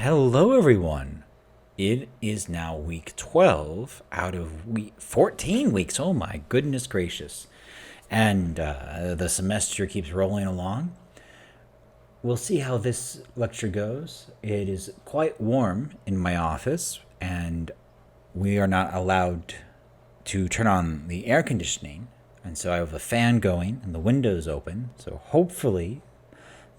Hello, everyone. It is now week 12 out of 14 weeks. Oh, my goodness gracious. And the semester keeps rolling along. We'll see how this lecture goes. It is quite warm in my office, and we are not allowed to turn on the air conditioning. And so I have a fan going and the windows open. So hopefully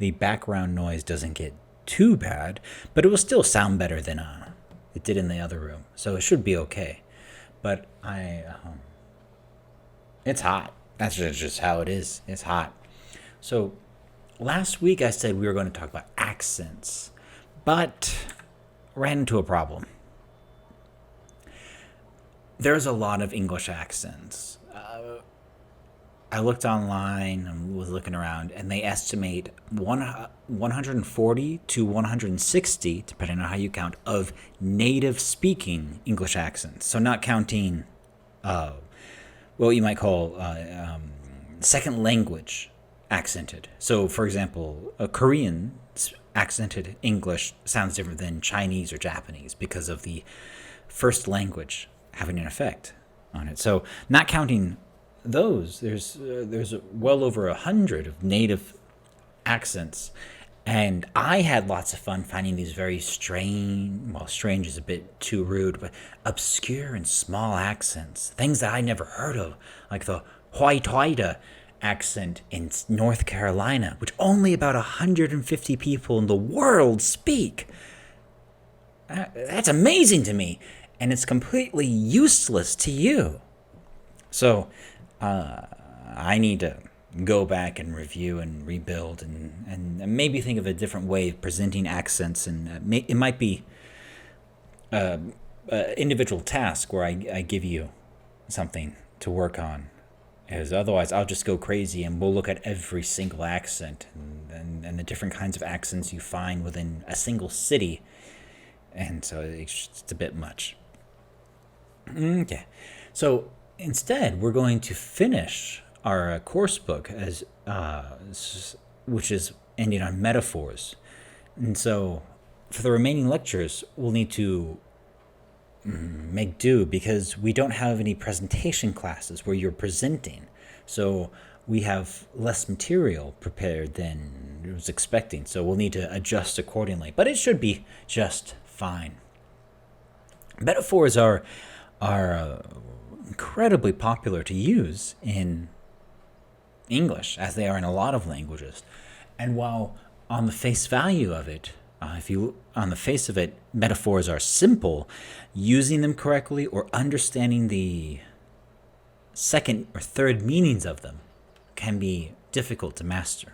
the background noise doesn't get too bad, but it will still sound better than it did in the other room. So it should be okay. But it's hot. That's just how it is. It's hot. So last week I said we were going to talk about accents, but ran into a problem. There's a lot of English accents. I looked online and was looking around, and they estimate 140 to 160, depending on how you count, of native-speaking English accents. So not counting what you might call second language accented. So, for example, a Korean accented English sounds different than Chinese or Japanese because of the first language having an effect on it. So not counting those, there's well over 100 of native accents, and I had lots of fun finding these very strange, well, strange is a bit too rude, but obscure and small accents, things that I never heard of, like the Hoai accent in North Carolina, which only about 150 people in the world speak. That's amazing to me, and it's completely useless to you. So I need to go back and review and rebuild and maybe think of a different way of presenting accents. And it might be an individual task where I give you something to work on. Because otherwise I'll just go crazy and we'll look at every single accent and the different kinds of accents you find within a single city. And so it's a bit much. Okay. So instead, we're going to finish our course book which is ending on metaphors. And so for the remaining lectures, we'll need to make do because we don't have any presentation classes where you're presenting. So we have less material prepared than I was expecting. So we'll need to adjust accordingly. But it should be just fine. Metaphors are incredibly popular to use in English, as they are in a lot of languages. And while on the face value of it, on the face of it, metaphors are simple, using them correctly or understanding the second or third meanings of them can be difficult to master.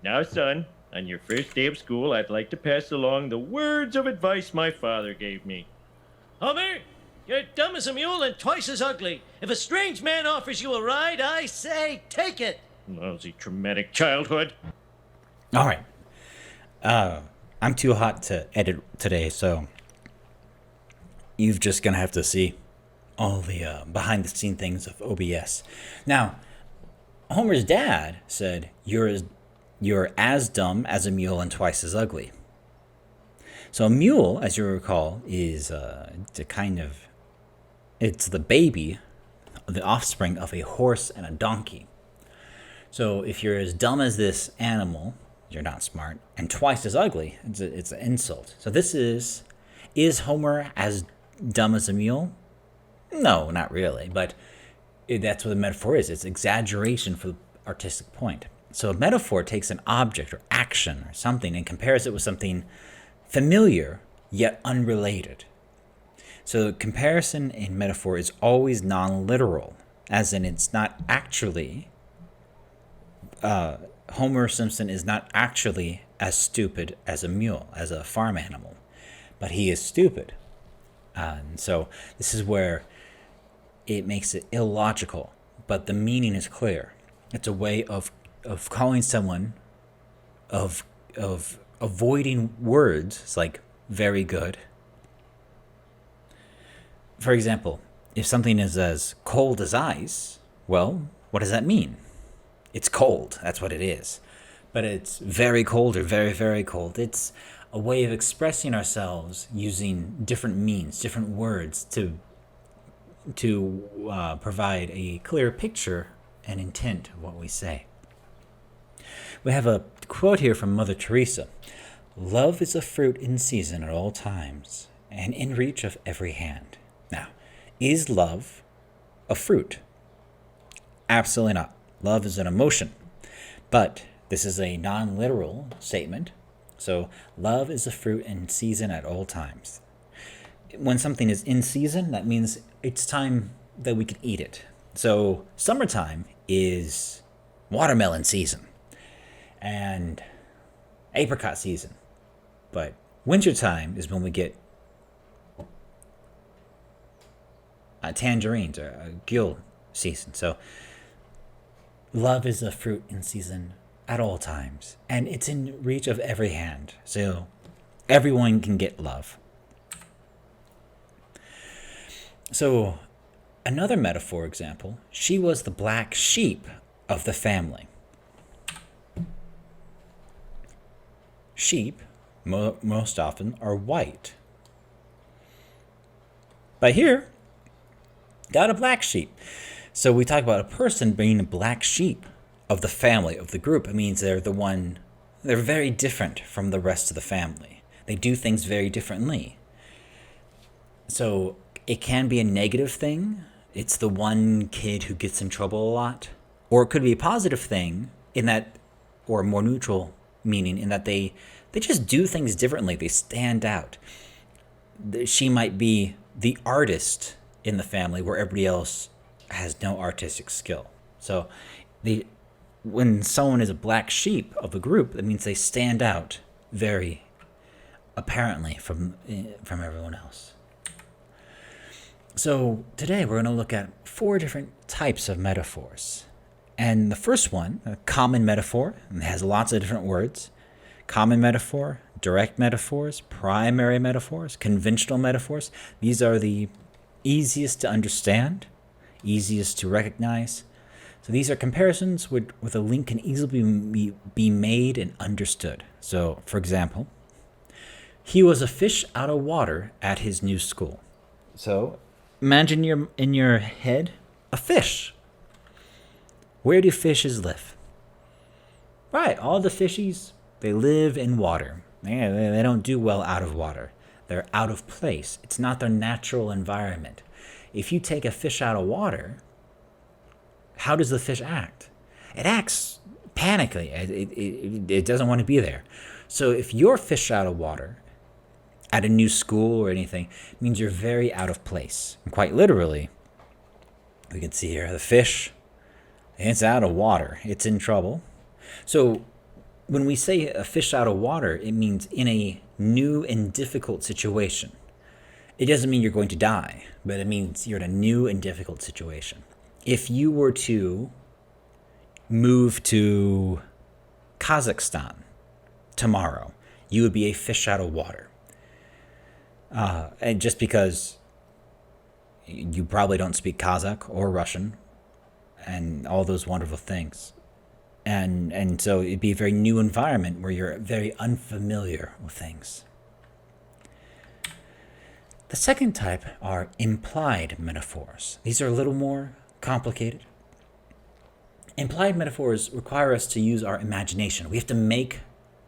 Now, son, on your first day of school, I'd like to pass along the words of advice my father gave me. Homer, you're dumb as a mule and twice as ugly. If a strange man offers you a ride, I say take it. Lousy traumatic childhood. All right. I'm too hot to edit today, so you're just going to have to see all the behind-the-scene things of OBS. Now, Homer's dad said, You're as dumb as a mule and twice as ugly. So a mule, as you recall, is it's the baby, the offspring of a horse and a donkey. So if you're as dumb as this animal, you're not smart, and twice as ugly, it's an insult. So this is Homer as dumb as a mule? No, not really, but that's what the metaphor is. It's exaggeration for the artistic point. So a metaphor takes an object or action or something and compares it with something familiar yet unrelated. So comparison in metaphor is always non-literal, as in it's not actually, Homer Simpson is not actually as stupid as a mule, as a farm animal, but he is stupid. And so this is where it makes it illogical, but the meaning is clear. It's a way of calling someone, of avoiding words. It's like very good. For example, if something is as cold as ice, well, what does that mean? It's cold. That's what it is. But it's very cold or very, very cold. It's a way of expressing ourselves using different means, different words to provide a clear picture and intent of what we say. We have a quote here from Mother Teresa. Love is a fruit in season at all times and in reach of every hand. Now, is love a fruit? Absolutely not. Love is an emotion. But this is a non-literal statement. So love is a fruit in season at all times. When something is in season, that means it's time that we can eat it. So summertime is watermelon season and apricot season. But wintertime is when we get tangerines or gill season. So love is a fruit in season at all times, and it's in reach of every hand. So everyone can get love. So another metaphor example, she was the black sheep of the family. Sheep, most often, are white. But here, got a black sheep. So we talk about a person being a black sheep of the family, of the group. It means they're very different from the rest of the family. They do things very differently. So it can be a negative thing. It's the one kid who gets in trouble a lot. Or it could be a positive thing in that, or a more neutral meaning in that they just do things differently. They stand out. She might be the artist in the family where everybody else has no artistic skill. So when someone is a black sheep of the group, that means they stand out very apparently from everyone else. So today we're going to look at 4 different types of metaphors. And the first one, a common metaphor, and it has lots of different words. Common metaphor, direct metaphors, primary metaphors, conventional metaphors. These are the easiest to understand, easiest to recognize. So these are comparisons with a link can easily be made and understood. So, for example, he was a fish out of water at his new school. So imagine in your head a fish. Where do fishes live? Right, all the fishies, they live in water. They don't do well out of water. They're out of place. It's not their natural environment. If you take a fish out of water, how does the fish act? It acts panically. It doesn't want to be there. So if you're fish out of water at a new school or anything, it means you're very out of place. And quite literally, we can see here the fish, it's out of water. It's in trouble. So when we say a fish out of water, it means in a new and difficult situation. It doesn't mean you're going to die, but it means you're in a new and difficult situation. If you were to move to Kazakhstan tomorrow, you would be a fish out of water. And just because you probably don't speak Kazakh or Russian and all those wonderful things. And so it'd be a very new environment where you're very unfamiliar with things. The second type are implied metaphors. These are a little more complicated. Implied metaphors require us to use our imagination. We have to make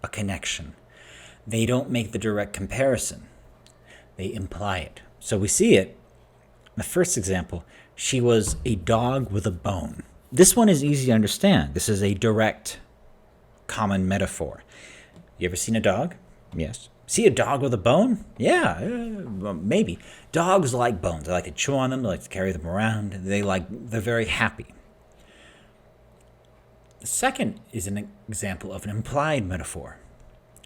a connection. They don't make the direct comparison. They imply it. So we see it. The first example, she was a dog with a bone. This one is easy to understand. This is a direct, common metaphor. You ever seen a dog? Yes. See a dog with a bone? Yeah, maybe. Dogs like bones. They like to chew on them. They like to carry them around. They're very happy. The second is an example of an implied metaphor.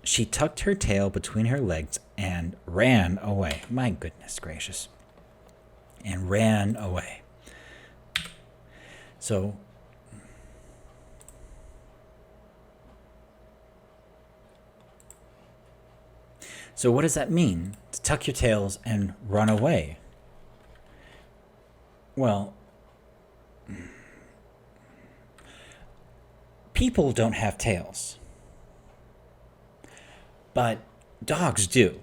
She tucked her tail between her legs and ran away. My goodness gracious. And ran away. So So what does that mean? To tuck your tails and run away. Well, people don't have tails, but dogs do.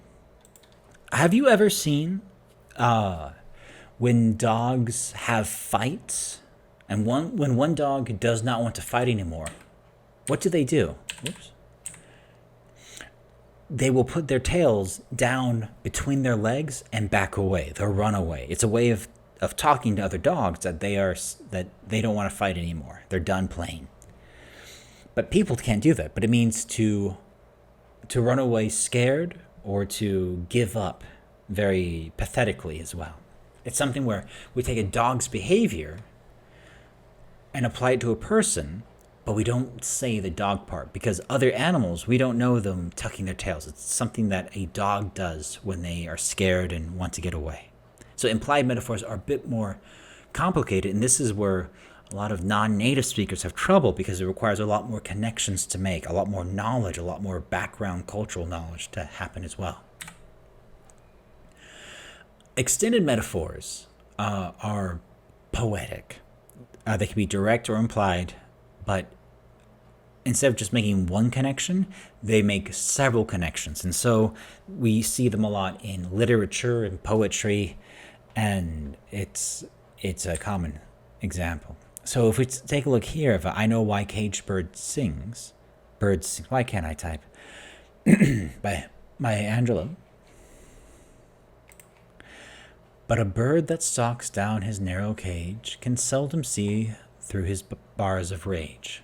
Have you ever seen when dogs have fights, and when one dog does not want to fight anymore, what do? Whoops. They will put their tails down between their legs and back away. They'll run away. It's a way of talking to other dogs that they don't want to fight anymore. They're done playing. But people can't do that. But it means to run away scared or to give up very pathetically as well. It's something where we take a dog's behavior and apply it to a person, but we don't say the dog part, because other animals, we don't know them tucking their tails. It's something that a dog does when they are scared and want to get away. So implied metaphors are a bit more complicated, and this is where a lot of non-native speakers have trouble, because it requires a lot more connections to make, a lot more knowledge, a lot more background cultural knowledge to happen as well. Extended metaphors are poetic. They can be direct or implied, but instead of just making one connection, they make several connections. And so we see them a lot in literature and poetry, and it's a common example. So if we take a look here, if I know why caged bird sings, why can't I type? by Maya Angelou. But a bird that stalks down his narrow cage can seldom see through his bars of rage.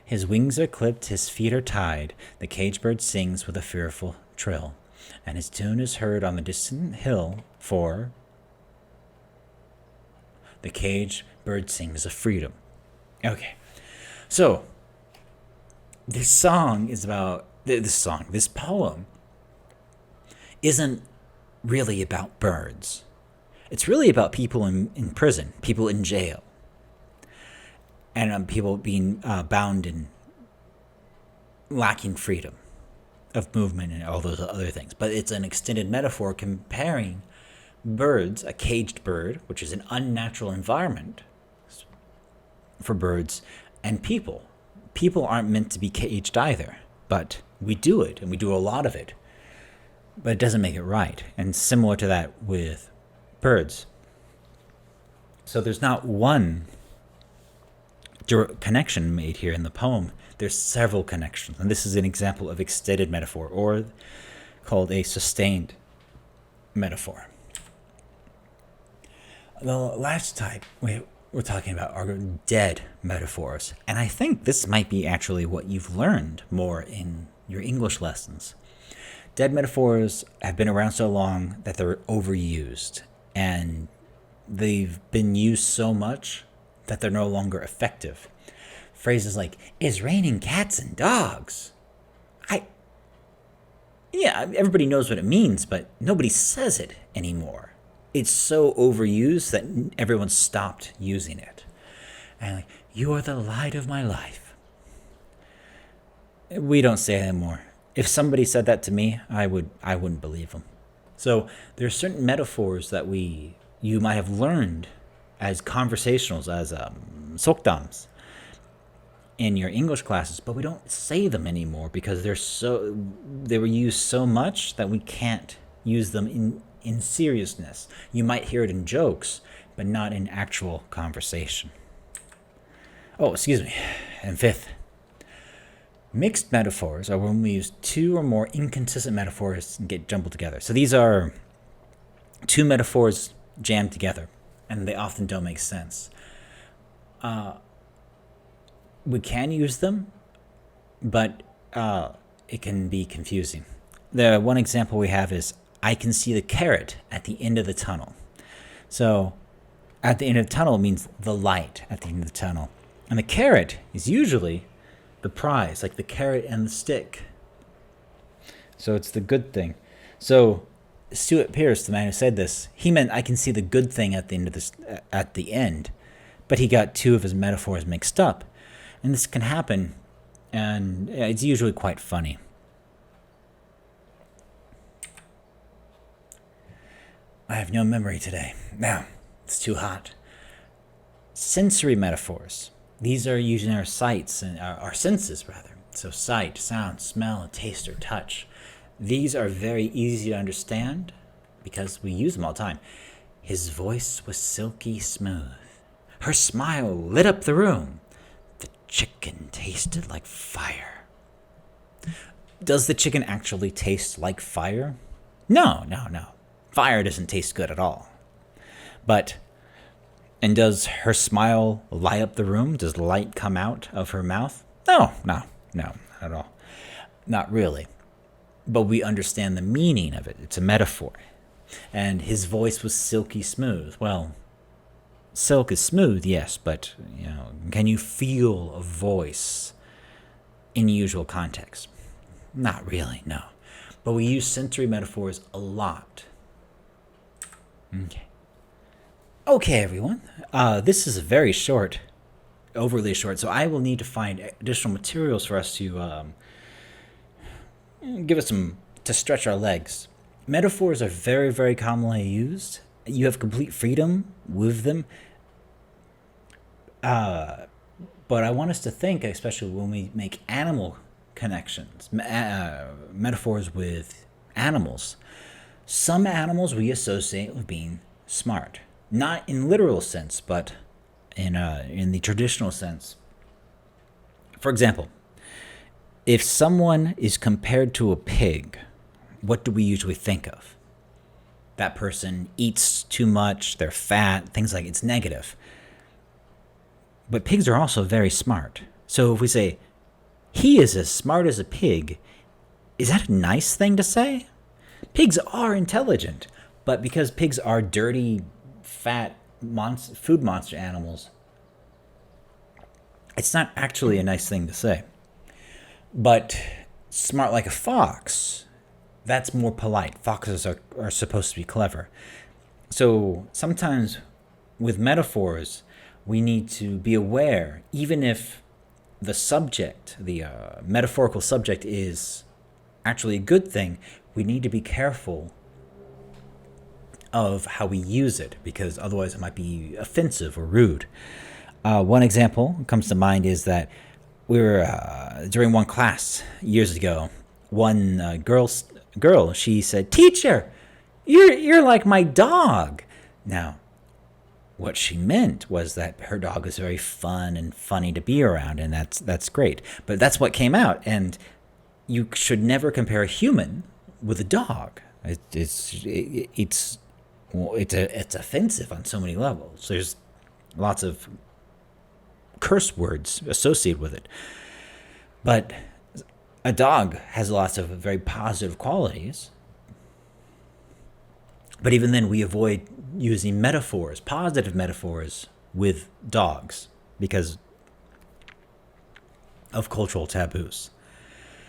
His wings are clipped, his feet are tied, the caged bird sings with a fearful trill, and his tune is heard on the distant hill, for the caged bird sings of freedom. Okay, so this poem isn't really about birds. It's really about people in prison, people in jail, and people being bound and lacking freedom of movement and all those other things. But it's an extended metaphor comparing birds, a caged bird, which is an unnatural environment for birds, and people. People aren't meant to be caged either, but we do it, and we do a lot of it. But it doesn't make it right. And similar to that with birds. So there's not one direct connection made here in the poem. There's several connections. And this is an example of extended metaphor, or called a sustained metaphor. The last type we're talking about are dead metaphors. And I think this might be actually what you've learned more in your English lessons. Dead metaphors have been around so long that they're overused, and they've been used so much that they're no longer effective. Phrases like, "It's raining cats and dogs." Everybody knows what it means, but nobody says it anymore. It's so overused that everyone stopped using it. And like, "You are the light of my life." We don't say it anymore. If somebody said that to me, I wouldn't believe them. So there are certain metaphors that you might have learned as conversationals, as sokdams in your English classes, but we don't say them anymore because they were used so much that we can't use them in seriousness. You might hear it in jokes, but not in actual conversation. Oh, excuse me. And fifth, mixed metaphors are when we use two or more inconsistent metaphors and get jumbled together. So these are two metaphors jammed together, and they often don't make sense. We can use them, but it can be confusing. The one example we have is, "I can see the carrot at the end of the tunnel." So at the end of the tunnel means the light at the end of the tunnel. And the carrot is usually the prize, like the carrot and the stick. So it's the good thing. So Stuart Pearce, the man who said this, he meant "I can see the good thing at the end of this, at the end," but he got two of his metaphors mixed up, and this can happen, and it's usually quite funny. I have no memory today. Now, it's too hot. Sensory metaphors. These are using our sights and our senses, rather. So sight, sound, smell, taste, or touch. These are very easy to understand because we use them all the time. His voice was silky smooth. Her smile lit up the room. The chicken tasted like fire. Does the chicken actually taste like fire? No. Fire doesn't taste good at all. And does her smile light up the room? Does light come out of her mouth? No, not at all. Not really. But we understand the meaning of it. It's a metaphor. And his voice was silky smooth. Well, silk is smooth, yes, but can you feel a voice in usual context? Not really, no. But we use sensory metaphors a lot. Okay, everyone. This is a very short, overly short, so I will need to find additional materials for us to to stretch our legs. Metaphors are very, very commonly used. You have complete freedom with them. But I want us to think, especially when we make animal connections, metaphors with animals. Some animals we associate with being smart. Not in literal sense, but in the traditional sense. For example, if someone is compared to a pig, what do we usually think of? That person eats too much, they're fat, things like it's negative. But pigs are also very smart. So if we say, he is as smart as a pig, is that a nice thing to say? Pigs are intelligent, but because pigs are dirty, fat food monster animals, it's not actually a nice thing to say. But smart like a fox, that's more polite. Foxes are supposed to be clever. So sometimes with metaphors, we need to be aware, even if the subject, the metaphorical subject is actually a good thing, we need to be careful of how we use it, because otherwise it might be offensive or rude. One example comes to mind is that we were during one class years ago. One girl, she said, "Teacher, you're like my dog." Now, what she meant was that her dog was very fun and funny to be around, and that's great. But that's what came out, and you should never compare a human with a dog. It's offensive on so many levels. There's lots of curse words associated with it. But a dog has lots of very positive qualities. But even then, we avoid using metaphors, positive metaphors, with dogs because of cultural taboos.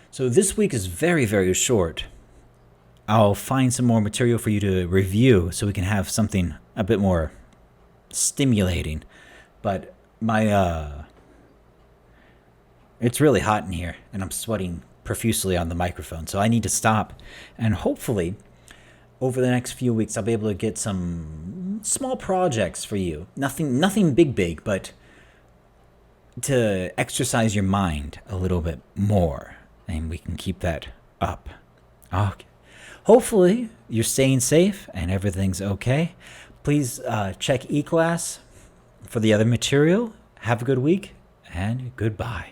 So this week is very, very short. I'll find some more material for you to review so we can have something a bit more stimulating. But it's really hot in here, and I'm sweating profusely on the microphone, so I need to stop. And hopefully, over the next few weeks, I'll be able to get some small projects for you. Nothing big, but to exercise your mind a little bit more, and we can keep that up. Okay. Hopefully, you're staying safe and everything's okay. Please check eClass for the other material. Have a good week, and goodbye.